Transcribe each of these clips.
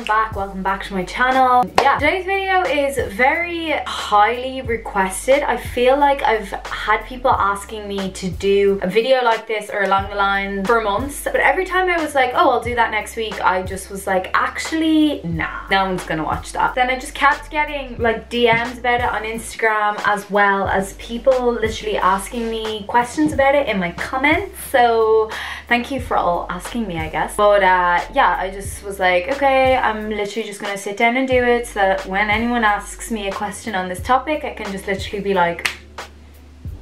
welcome back to my channel. Yeah, today's video is very highly requested. I feel like I've had people asking me to do a video like this or along the line for months, but every time I was like, oh, I'll do that next week, I just was like, actually nah, no one's gonna watch that. Then I just kept getting like DMs about it on Instagram, as well as people literally asking me questions about it in my comments, so thank you for all asking me, I guess. But yeah, I just was like, okay, I'm literally just gonna sit down and do it so that when anyone asks me a question on this topic, I can just literally be like,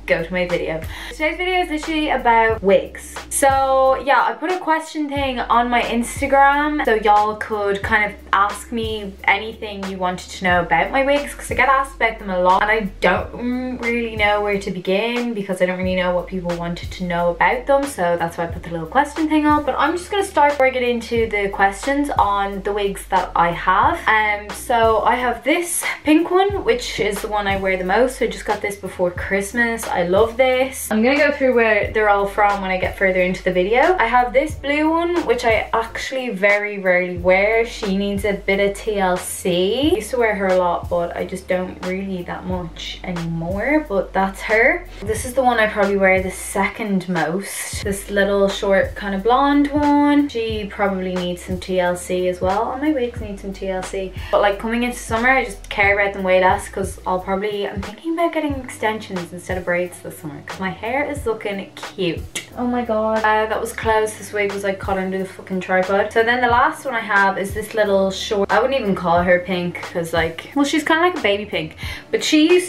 go to my video. Today's video is literally about wigs. So yeah, I put a question thing on my Instagram so y'all could kind of ask me anything you wanted to know about my wigs, because I get asked about them a lot and I don't really know where to begin because I don't really know what people wanted to know about them, so that's why I put the little question thing up. But I'm just gonna start before I get into the questions on the wigs that I have. So I have this pink one, which is the one I wear the most. I just got this before Christmas. I love this. I'm gonna go through where they're all from when I get further into the video. I have this blue one, which I actually very rarely wear. She needs a bit of TLC. I used to wear her a lot, but I just don't really that much anymore, but that's her. This is the one I probably wear the second most. This little short kind of blonde one. She probably needs some TLC as well. All my wigs need some TLC. But like coming into summer, I just care about them way less because I'm thinking about getting extensions instead of braids this summer because my hair is looking cute. Oh my god, that was close. This wig was like caught under the fucking tripod. So then the last one I have is this little short, I wouldn't even call her pink because like, well, she's kind of like a baby pink, but she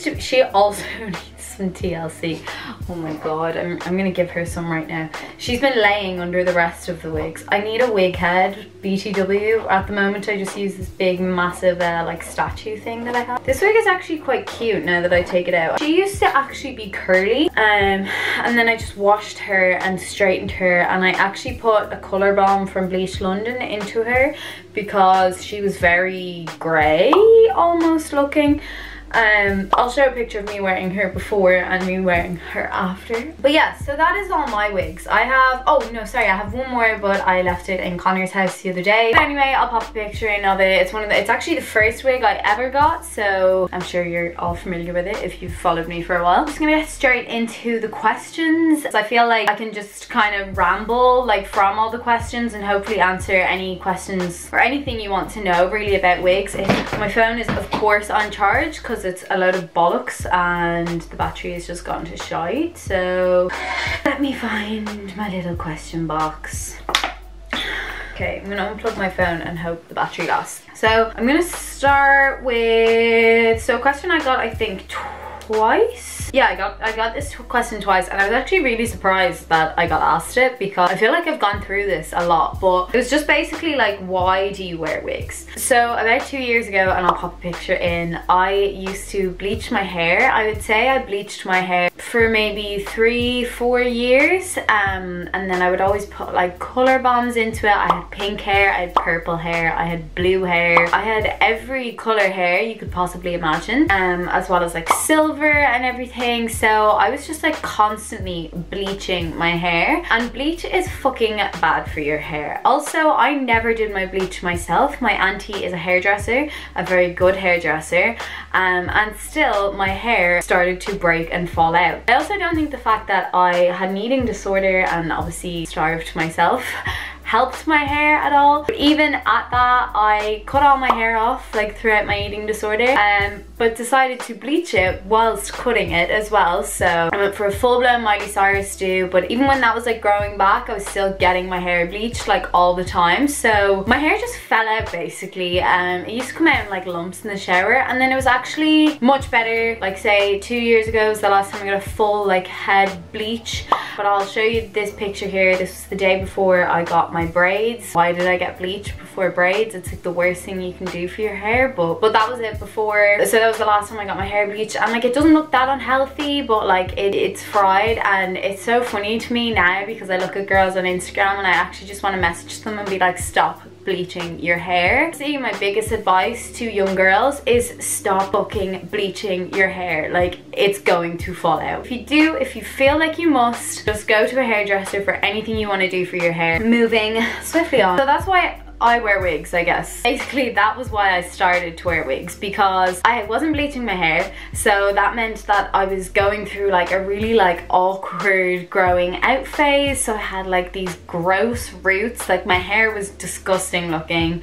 also needs some TLC. Oh my god, I'm gonna give her some right now. She's been laying under the rest of the wigs. I need a wig head, BTW. At the moment I just use this big massive like statue thing that I have. This wig is actually quite cute now that I take it out. She used to actually be curly and then I just washed her and straightened her, and I actually put a colour balm from Bleach London into her because she was very grey almost looking. I'll show a picture of me wearing her before and me wearing her after. But yeah, so that is all my wigs. I have, oh no, sorry, I have one more, but I left it in Connor's house the other day. But anyway, I'll pop a picture in of it. It's actually the first wig I ever got, so I'm sure you're all familiar with it if you've followed me for a while. I'm just gonna get straight into the questions. I feel like I can just kind of ramble like from all the questions and hopefully answer any questions or anything you want to know really about wigs. My phone is of course on charge because it's a load of bollocks and the battery has just gotten to shite, so let me find my little question box. Okay, I'm gonna unplug my phone and hope the battery lasts. So I'm gonna start with, so a question I got I think twice. Yeah, I got this question twice and I was actually really surprised that I got asked it because I feel like I've gone through this a lot, but it was just basically like, why do you wear wigs? So about 2 years ago, and I'll pop a picture in, I used to bleach my hair. I would say I bleached my hair for maybe 3-4 years, and then I would always put like colour bombs into it. I had pink hair, I had purple hair, I had blue hair, I had every colour hair you could possibly imagine, as well as like silver and everything. So I was just like constantly bleaching my hair, and bleach is fucking bad for your hair. Also, I never did my bleach myself. My auntie is a hairdresser, a very good hairdresser, and still my hair started to break and fall out. I also don't think the fact that I had an eating disorder and obviously starved myself helped my hair at all. But even at that, I cut all my hair off like throughout my eating disorder, but decided to bleach it whilst cutting it as well. So I went for a full-blown Miley Cyrus do, but even when that was like growing back, I was still getting my hair bleached like all the time. So my hair just fell out basically. It used to come out in like lumps in the shower, and then it was actually much better. Like say 2 years ago was the last time I got a full like head bleach. But I'll show you this picture here. This was the day before I got my braids. Why did I get bleach before braids? It's like the worst thing you can do for your hair, but that was it before. So that was the last time I got my hair bleached, and like it doesn't look that unhealthy, but like it's fried, and it's so funny to me now because I look at girls on Instagram and I actually just want to message them and be like, stop bleaching your hair. See, my biggest advice to young girls is stop fucking bleaching your hair. Like, it's going to fall out. If you feel like you must, just go to a hairdresser for anything you want to do for your hair. Moving swiftly on. So that's why I wear wigs, I guess. Basically, that was why I started to wear wigs, because I wasn't bleaching my hair, so that meant that I was going through like a really like awkward growing out phase. So I had like these gross roots, like my hair was disgusting looking.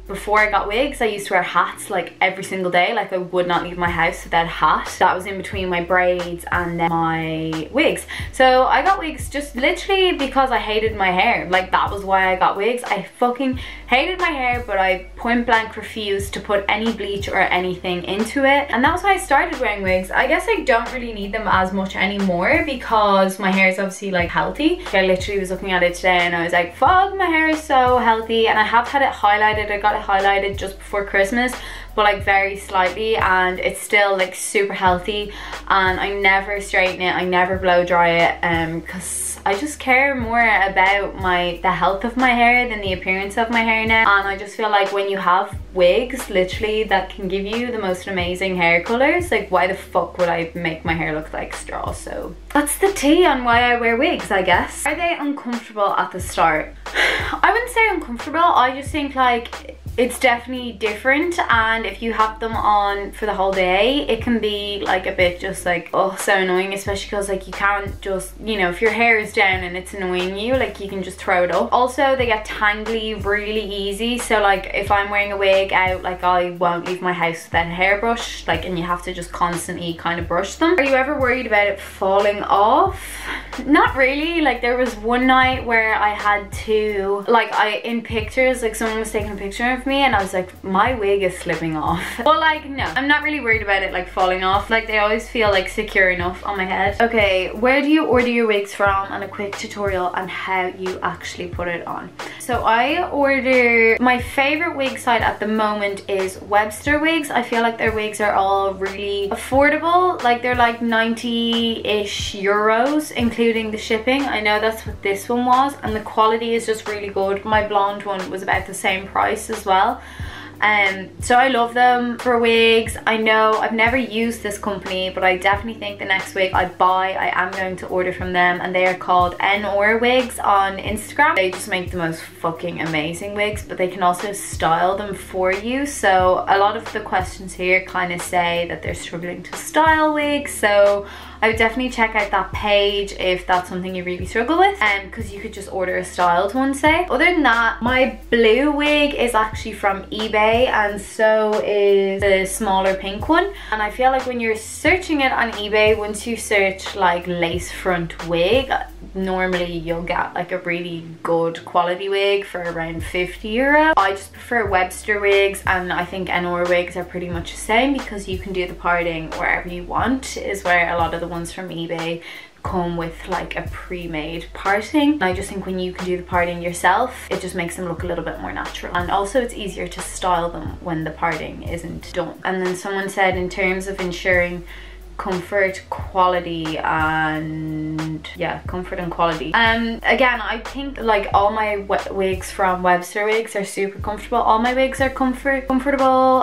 Before I got wigs, I used to wear hats like every single day. Like I would not leave my house without a hat. That was in between my braids and then my wigs. So I got wigs just literally because I hated my hair. Like that was why I got wigs. I fucking hated my hair, but I point blank refused to put any bleach or anything into it, and that was why I started wearing wigs. I guess I don't really need them as much anymore because my hair is obviously like healthy. I literally was looking at it today and I was like, fuck, my hair is so healthy. And I have had it highlighted. I got it highlighted just before Christmas, but like very slightly, and it's still like super healthy. And I never straighten it, I never blow dry it, because I just care more about the health of my hair than the appearance of my hair now. And I just feel like when you have wigs literally that can give you the most amazing hair colors, like why the fuck would I make my hair look like straw? So that's the tea on why I wear wigs, I guess. Are they uncomfortable at the start? I wouldn't say uncomfortable, I just think like it's definitely different, and if you have them on for the whole day, it can be like a bit just like, oh, so annoying, especially because like you can't just, you know, if your hair is down and it's annoying you, like you can just throw it up. Also, they get tangly really easy, so like if I'm wearing a wig out, like I won't leave my house without a hairbrush, like, and you have to just constantly kind of brush them. Are you ever worried about it falling off? Not really. Like there was one night where I had to, like, in pictures, like someone was taking a picture of me and I was like, my wig is slipping off. But like, no, I'm not really worried about it like falling off. Like they always feel like secure enough on my head. Okay, where do you order your wigs from, and a quick tutorial on how you actually put it on. So I order, my favorite wig site at the moment is Webster Wigs. I feel like their wigs are all really affordable. Like they're like 90-ish euros including the shipping. I know that's what this one was, and the quality is just really good. My blonde one was about the same price as well. So I love them for wigs. I know I've never used this company, but I definitely think the next wig I buy, I am going to order from them, and they are called NOR Wigs on Instagram. They just make the most fucking amazing wigs, but they can also style them for you. So a lot of the questions here kind of say that they're struggling to style wigs, so I would definitely check out that page if that's something you really struggle with, because you could just order a styled one, say. Other than that, my blue wig is actually from eBay, and so is the smaller pink one. And I feel like when you're searching it on eBay, once you search like lace front wig, normally you'll get like a really good quality wig for around 50 euro. I just prefer Webster Wigs, and I think NOR Wigs are pretty much the same because you can do the parting wherever you want, is where a lot of the ones from eBay come with like a pre-made parting. I just think when you can do the parting yourself, it just makes them look a little bit more natural, and also it's easier to style them when the parting isn't done. And then someone said, in terms of ensuring comfort, quality, and yeah, comfort and quality. Again, I think like all my wigs from Webster Wigs are super comfortable. All my wigs are comfortable.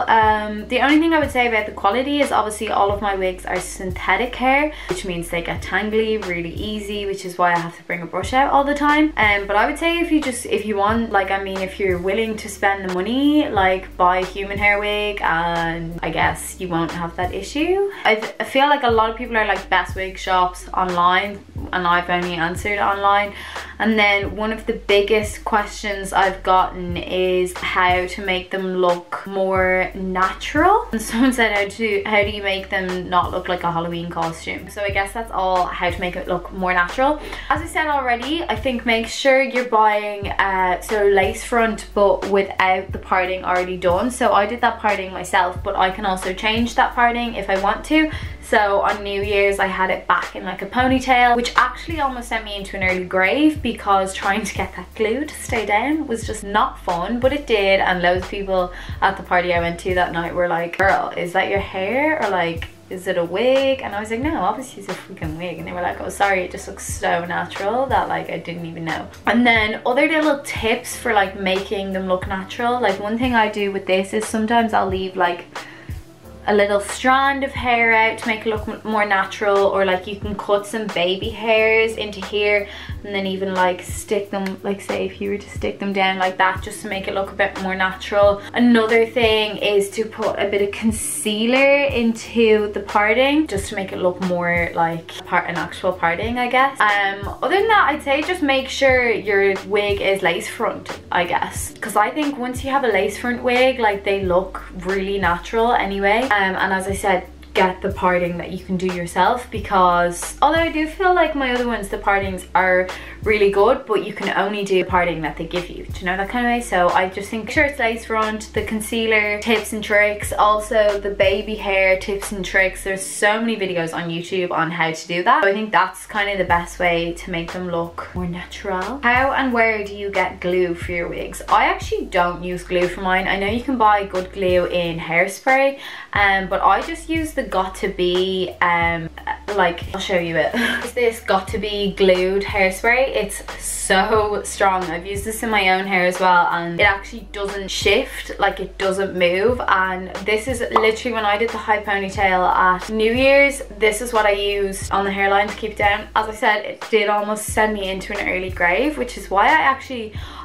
The only thing I would say about the quality is obviously all of my wigs are synthetic hair, which means they get tangly really easy, which is why I have to bring a brush out all the time. But I would say if you want, like, I mean, if you're willing to spend the money, like buy a human hair wig, and I guess you won't have that issue. I feel like a lot of people are like best wig shops online, and I've only answered online. And then one of the biggest questions I've gotten is how to make them look more natural. And someone said, how do you make them not look like a Halloween costume? So I guess that's all, how to make it look more natural. As I said already, I think make sure you're buying so lace front but without the parting already done. So I did that parting myself, but I can also change that parting if I want to. So on New Year's I had it back in like a ponytail, which actually almost sent me into an early grave, because trying to get that glue to stay down was just not fun, but it did. And loads of people at the party I went to that night were like, girl, is that your hair, or like, is it a wig? And I was like, no, obviously it's a freaking wig. And they were like, oh sorry, it just looks so natural that like I didn't even know. And then other little tips for like making them look natural, like one thing I do with this is sometimes I'll leave like a little strand of hair out to make it look more natural, or like you can cut some baby hairs into here, and then even like stick them, like say if you were to stick them down like that, just to make it look a bit more natural. Another thing is to put a bit of concealer into the parting, just to make it look more like an actual parting, I guess. Other than that, I'd say just make sure your wig is lace front, I guess, because I think once you have a lace front wig, like they look really natural anyway. And as I said, get the parting that you can do yourself, because although I do feel like my other ones, the partings are really good, but you can only do the parting that they give you, do you know, that kind of way. So I just think sure it's lace front, the concealer tips and tricks, also the baby hair tips and tricks. There's so many videos on YouTube on how to do that, so I think that's kind of the best way to make them look more natural. How and where do you get glue for your wigs? I actually don't use glue for mine. I know you can buy good glue in hairspray, but I just use the Got To Be, like I'll show you it. It's this Got To Be glued hairspray. It's so strong. I've used this in my own hair as well, and it actually doesn't shift, like it doesn't move. And this is literally when I did the high ponytail at New Year's, this is what I used on the hairline to keep it down. As I said, it did almost send me into an early grave, which is why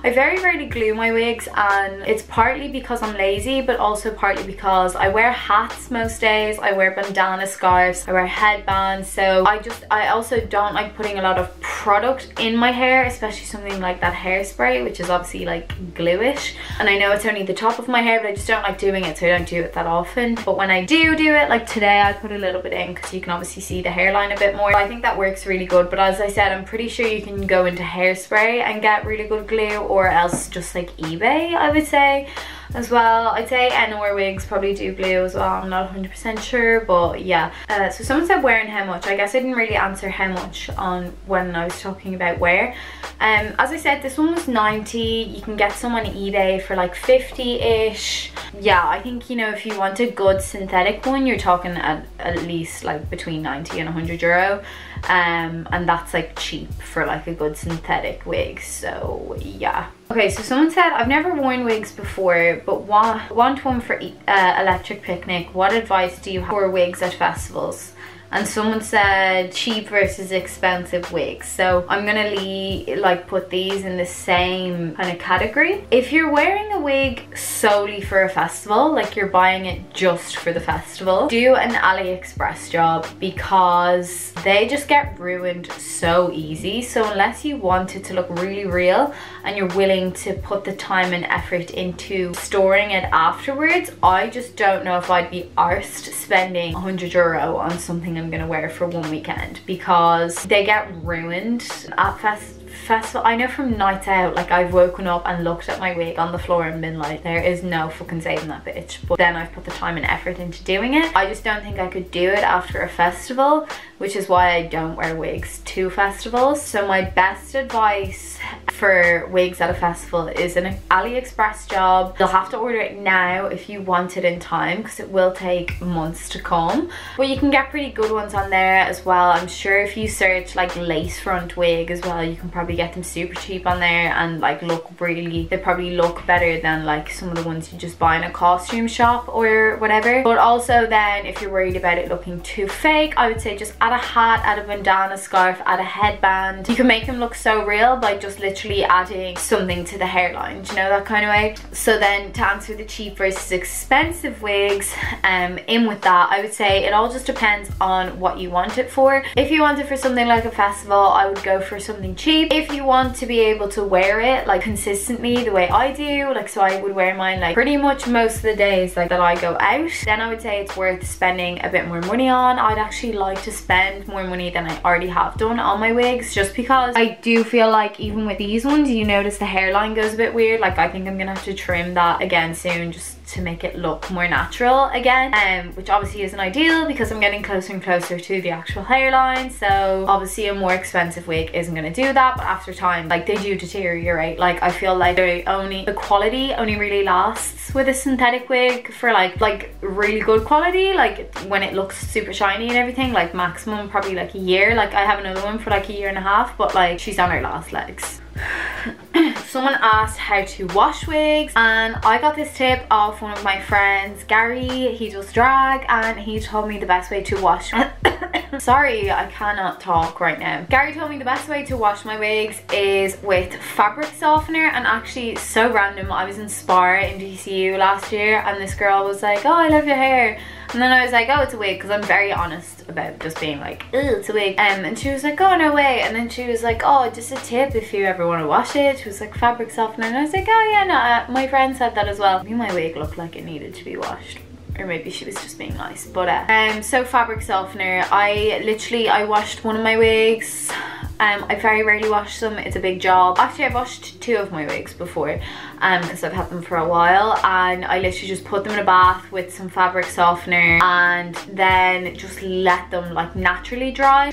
I very rarely glue my wigs, and it's partly because I'm lazy, but also partly because I wear hats most days, I wear bandana scarves, I wear headbands, so I also don't like putting a lot of product in my hair, especially something like that hairspray, which is obviously like gluish. And I know it's only the top of my hair, but I just don't like doing it, so I don't do it that often. But when I do it, like today, I put a little bit in because you can obviously see the hairline a bit more. I think that works really good, but as I said, I'm pretty sure you can go into hairspray and get really good glue, or else just like eBay, I would say as well. I'd say NR wigs probably do glue as well, I'm not 100% sure, but yeah. So someone said where and how much. I guess I didn't really answer how much on when I was talking about where. As I said, this one was 90. You can get some on eBay for like 50-ish. Yeah, I think, you know, if you want a good synthetic one, you're talking at least like between 90 and 100 euro. And that's like cheap for like a good synthetic wig, so yeah. Okay, so someone said, I've never worn wigs before, but want one for electric picnic. What advice do you have for wigs at festivals? And someone said cheap versus expensive wigs. So I'm gonna put these in the same kind of category. If you're wearing a wig solely for a festival, like you're buying it just for the festival, do an AliExpress job, because they just get ruined so easy. So unless you want it to look really real and you're willing to put the time and effort into storing it afterwards, I just don't know if I'd be arsed spending 100 euro on something I'm gonna wear for one weekend, because they get ruined at festival. I know from nights out, like I've woken up and looked at my wig on the floor and been like, there is no fucking saving that bitch. But then I've put the time and effort into doing it. I just don't think I could do it after a festival, which is why I don't wear wigs to festivals. So my best advice for wigs at a festival is an AliExpress job. You'll have to order it now if you want it in time, because it will take months to come. But you can get pretty good ones on there as well. I'm sure if you search like lace front wig as well, you can probably get them super cheap on there, and like they probably look better than like some of the ones you just buy in a costume shop or whatever. But also then, if you're worried about it looking too fake, I would say just add a hat, add a bandana scarf, add a headband. You can make them look so real by just literally adding something to the hairline, do you know, that kind of way. So then to answer the cheap versus expensive wigs, in with that, I would say it all just depends on what you want it for. If you want it for something like a festival, I would go for something cheap. If you want to be able to wear it like consistently the way I do, like so I would wear mine like pretty much most of the days like that I go out, then I would say it's worth spending a bit more money on. I'd actually like to spend more money than I already have done on my wigs, just because I do feel like even with these ones, you notice the hairline goes a bit weird. Like I think I'm gonna have to trim that again soon, just to make it look more natural again, which obviously isn't ideal because I'm getting closer and closer to the actual hairline. So obviously a more expensive wig isn't going to do that, but after time, like, they do deteriorate. Like I feel like the quality only really lasts with a synthetic wig for like really good quality, like when it looks super shiny and everything, like maximum probably like a year. Like I have another one for like a year and a half, but like she's on her last legs. Someone asked how to wash wigs, and I got this tip off one of my friends, Gary. He does drag, and he told me the best way to wash sorry, I cannot talk right now. Gary told me the best way to wash my wigs is with fabric softener. And actually, so random, I was in Spar in DCU last year, and this girl was like, oh, I love your hair. And then I was like, oh, it's a wig, because I'm very honest about just being like, oh, it's a wig. And she was like, oh, no way. And then she was like, oh, just a tip if you ever want to wash it. She was like, fabric softener. And I was like, oh yeah, no, my friend said that as well. Maybe my wig looked like it needed to be washed. Or maybe she was just being nice. But so fabric softener, I washed one of my wigs. I very rarely wash them, it's a big job. Actually, I've washed 2 of my wigs before because I've had them for a while, and I literally just put them in a bath with some fabric softener and then just let them like naturally dry,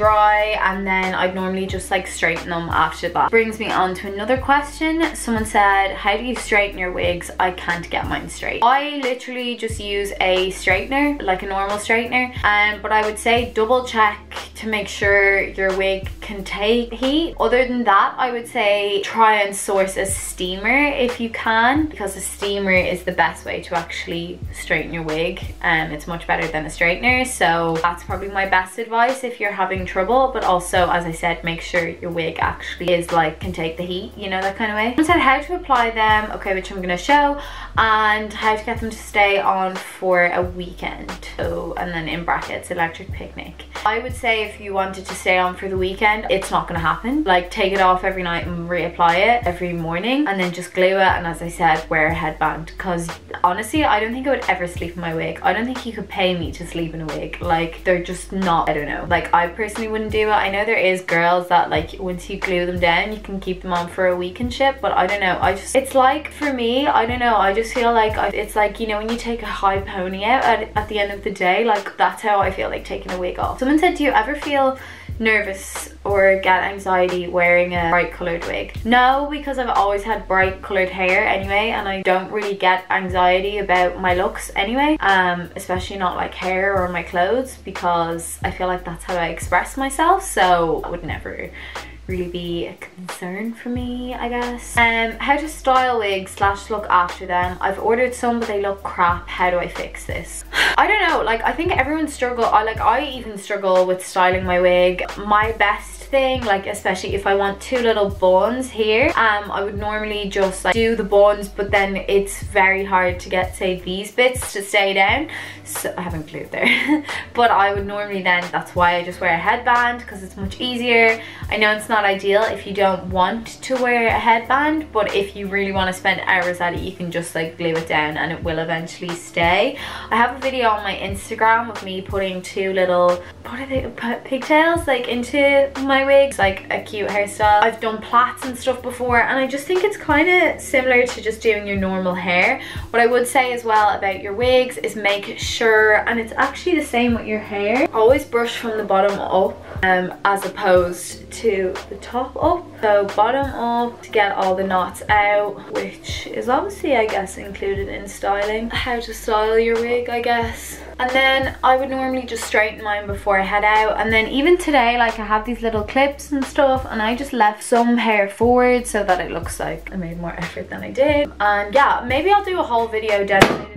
and then I'd normally just like straighten them after that. Brings me on to another question. Someone said, how do you straighten your wigs? I can't get mine straight. I literally just use a straightener, like a normal straightener, but I would say double check to make sure your wig can take heat. Other than that, I would say try and source a steamer if you can, because a steamer is the best way to actually straighten your wig. It's much better than a straightener, so that's probably my best advice if you're having trouble. But also, as I said, make sure your wig actually is like, can take the heat, you know, that kind of way. Someone said how to apply them, okay, which I'm gonna show, and how to get them to stay on for a weekend. So, and then in brackets, electric picnic. I would say if you wanted to stay on for the weekend, it's not gonna happen. Like, take it off every night and reapply it every morning, and then just glue it, and as I said, wear a headband. Because honestly, I don't think I would ever sleep in my wig. I don't think you could pay me to sleep in a wig. Like, they're just not, I don't know, like I personally wouldn't do it. I know there is girls that like once you glue them down you can keep them on for a week and shit, but I don't know, it's like, for me, I don't know, I just feel like it's like, you know, when you take a high pony out at the end of the day, like that's how I feel like taking a wig off. Someone said, do you ever feel nervous or get anxiety wearing a bright colored wig? No, because I've always had bright colored hair anyway, and I don't really get anxiety about my looks anyway, especially not like hair or my clothes, because I feel like that's how I express myself, so I would never really be a concern for me, I guess. How to style wigs / look after them. I've ordered some, but they look crap. How do I fix this? I don't know, like I think everyone struggle. I even struggle with styling my wig. My best thing, like especially if I want 2 little buns here, I would normally just like do the buns, but then it's very hard to get, say, these bits to stay down, so I haven't glued there but I would normally then, that's why I just wear a headband, because it's much easier. I know it's not ideal if you don't want to wear a headband, but if you really want to spend hours at it, you can just like glue it down and it will eventually stay. I have a video on my Instagram of me putting 2 little, what are they, pigtails like into my wigs, like a cute hairstyle. I've done plaits and stuff before, and I just think it's kind of similar to just doing your normal hair. What I would say as well about your wigs is make sure, and it's actually the same with your hair, always brush from the bottom up as opposed to the top up. So bottom up to get all the knots out, which is obviously, I guess, included in styling. How to style your wig, I guess. And then I would normally just straighten mine before I head out, and then even today, like I have these little clips and stuff, and I just left some hair forward so that it looks like I made more effort than I did. And yeah, maybe I'll do a whole video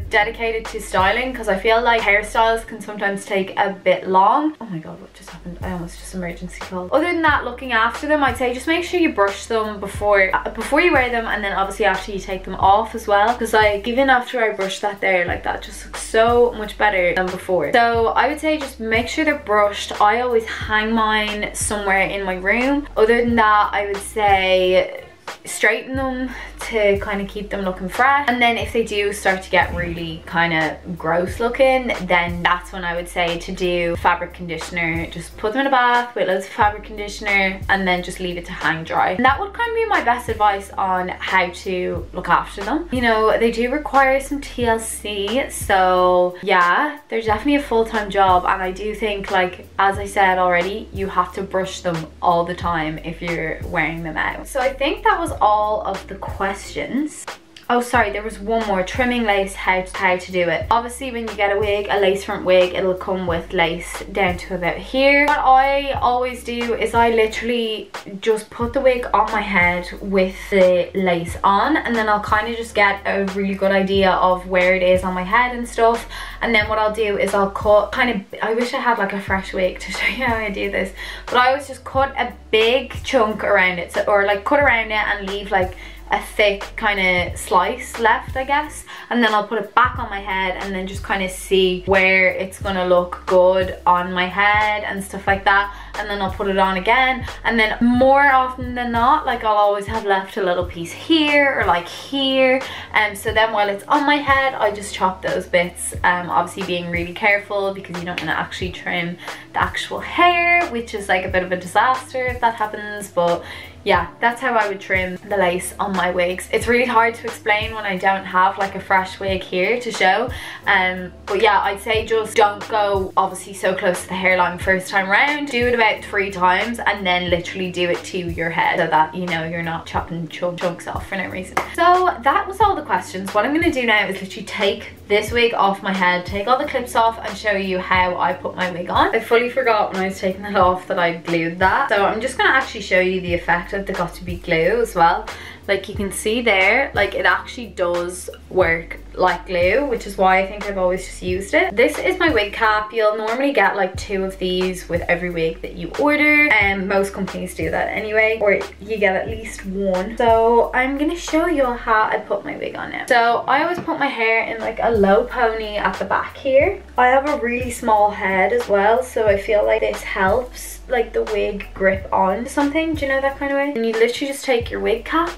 dedicated to styling, because I feel like hairstyles can sometimes take a bit long. Oh my god, what just happened? I almost just emergency called. Other than that, looking after them, I'd say just make sure you brush them before you wear them, and then obviously after you take them off as well, because like even after I brush that there, like that just looks so much better than before. So I would say just make sure they're brushed. I always hang mine somewhere in my room. Other than that, I would say straighten them to kind of keep them looking fresh, and then if they do start to get really kind of gross looking, then that's when I would say to do fabric conditioner. Just put them in a bath with loads of fabric conditioner and then just leave it to hang dry. And that would kind of be my best advice on how to look after them. You know, they do require some TLC, so yeah, they're definitely a full-time job, and I do think, like as I said already, you have to brush them all the time if you're wearing them out. So I think that was all of the questions. oh sorry, there was one more, trimming lace, how to do it. Obviously when you get a wig, a lace front wig, it'll come with lace down to about here. What I always do is I literally just put the wig on my head with the lace on, and then I'll kind of just get a really good idea of where it is on my head and stuff. And then what I'll do is I'll cut kind of, I wish I had like a fresh wig to show you how I do this, but I always just cut a big chunk around it, so, or like cut around it and leave like a thick kind of slice left, I guess, and then I'll put it back on my head and then just kind of see where it's gonna look good on my head and stuff like that, and then I'll put it on again. And then more often than not, like I'll always have left a little piece here or like here, and so then while it's on my head I just chop those bits, obviously being really careful because you don't want to actually trim the actual hair, which is like a bit of a disaster if that happens. But yeah, that's how I would trim the lace on my wigs. It's really hard to explain when I don't have like a fresh wig here to show, but yeah, I'd say just don't go obviously so close to the hairline first time round. Do it about 3 times and then literally do it to your head so that you know you're not chopping chunks off for no reason. So that was all the questions. What I'm going to do now is literally take this wig off my head, take all the clips off, and show you how I put my wig on. I fully forgot when I was taking it off that I glued that, so I'm just going to actually show you the effect of the got2b glue as well. Like you can see there, like it actually does work like glue, which is why I think I've always just used it. This is my wig cap. You'll normally get like 2 of these with every wig that you order, and most companies do that anyway, or you get at least 1. So I'm gonna show you how I put my wig on now. So I always put my hair in like a low pony at the back here. I have a really small head as well, so I feel like this helps like the wig grip on something, do you know, that kind of way. And you literally just take your wig cap,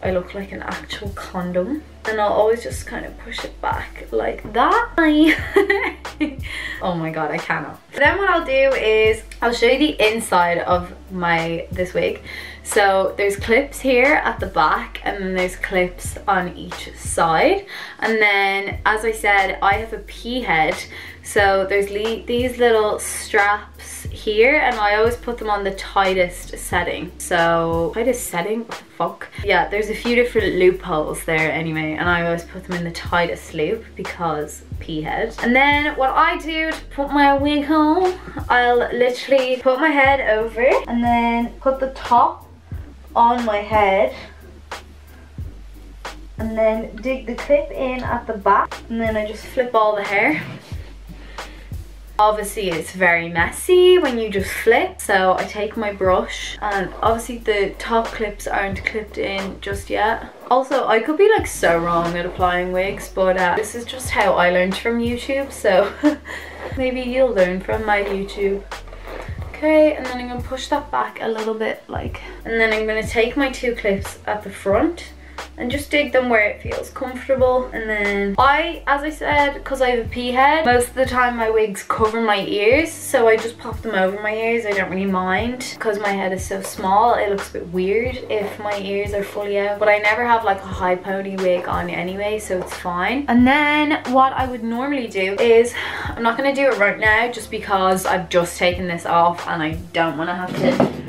I look like an actual condom, and I'll always just kind of push it back like that. Oh my god, I cannot. Then what I'll do is I'll show you the inside of this wig. So there's clips here at the back, and then there's clips on each side, and then as I said, I have a pea head, so there's these little straps here, and I always put them on the tightest setting. So tightest setting, what the fuck? Yeah, there's a few different loopholes there anyway, and I always put them in the tightest loop because pea head. And then what I do to put my wig on, I'll literally put my head over and then put the top on my head, and then dig the clip in at the back, and then I just flip all the hair. Obviously it's very messy when you just flip, so I take my brush, and obviously the top clips aren't clipped in just yet. Also, I could be like so wrong at applying wigs, but this is just how I learned from YouTube, so maybe you'll learn from my YouTube. Okay, and then I'm going to push that back a little bit, like, and then I'm going to take my 2 clips at the front and just dig them where it feels comfortable. And then as I said, because I have a pea head, most of the time my wigs cover my ears, so I just pop them over my ears. I don't really mind because my head is so small. It looks a bit weird if my ears are fully out, but I never have like a high pony wig on anyway, so it's fine. And then what I would normally do is, I'm not going to do it right now just because I've just taken this off and I don't want to have to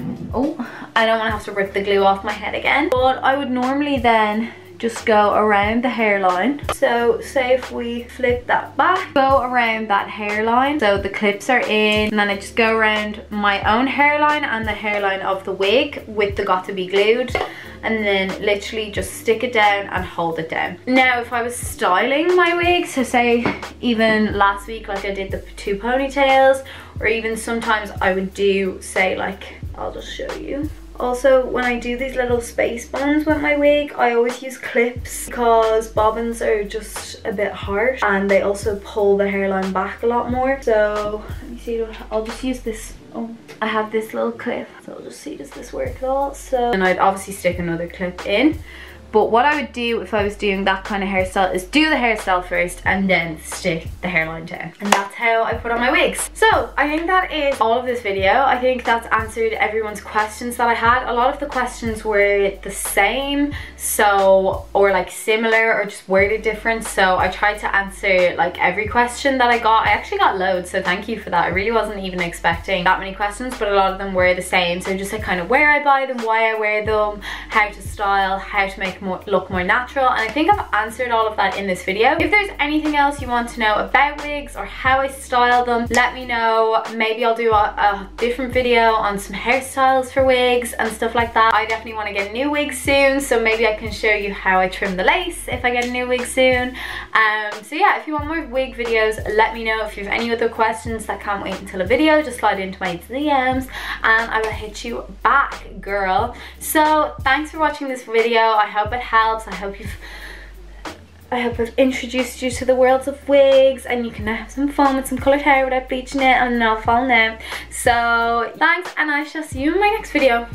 I don't want to have to rip the glue off my head again. But I would normally then just go around the hairline. So say if we flip that back, go around that hairline, so the clips are in, and then I just go around my own hairline and the hairline of the wig with the got2b glued, and then literally just stick it down and hold it down. Now if I was styling my wig, so say even last week like I did the 2 ponytails, or even sometimes I would do, say like, I'll just show you. Also, when I do these little space buns with my wig, I always use clips because bobbins are just a bit harsh and they also pull the hairline back a lot more. So let me see, I'll just use this. Oh, I have this little clip, so I'll just see, does this work at all? So, and I'd obviously stick another clip in. But what I would do if I was doing that kind of hairstyle is do the hairstyle first and then stick the hairline down. And that's how I put on my wigs. So I think that is all of this video. I think that's answered everyone's questions that I had. A lot of the questions were the same, so, or like similar, or just worded different. So I tried to answer like every question that I got. I actually got loads, so thank you for that. I really wasn't even expecting that many questions, but a lot of them were the same. So just like kind of where I buy them, why I wear them, how to style, how to make make look more natural, and I think I've answered all of that in this video. If there's anything else you want to know about wigs or how I style them, let me know. Maybe I'll do a different video on some hairstyles for wigs and stuff like that. I definitely want to get a new wig soon, so maybe I can show you how I trim the lace if I get a new wig soon. So yeah, if you want more wig videos, let me know. If you have any other questions that can't wait until a video, just slide into my DMs and I will hit you back, girl. So thanks for watching this video. I hope it helps. I hope I've introduced you to the worlds of wigs and you can now have some fun with some coloured hair without bleaching it and not falling out. So thanks, and I shall see you in my next video.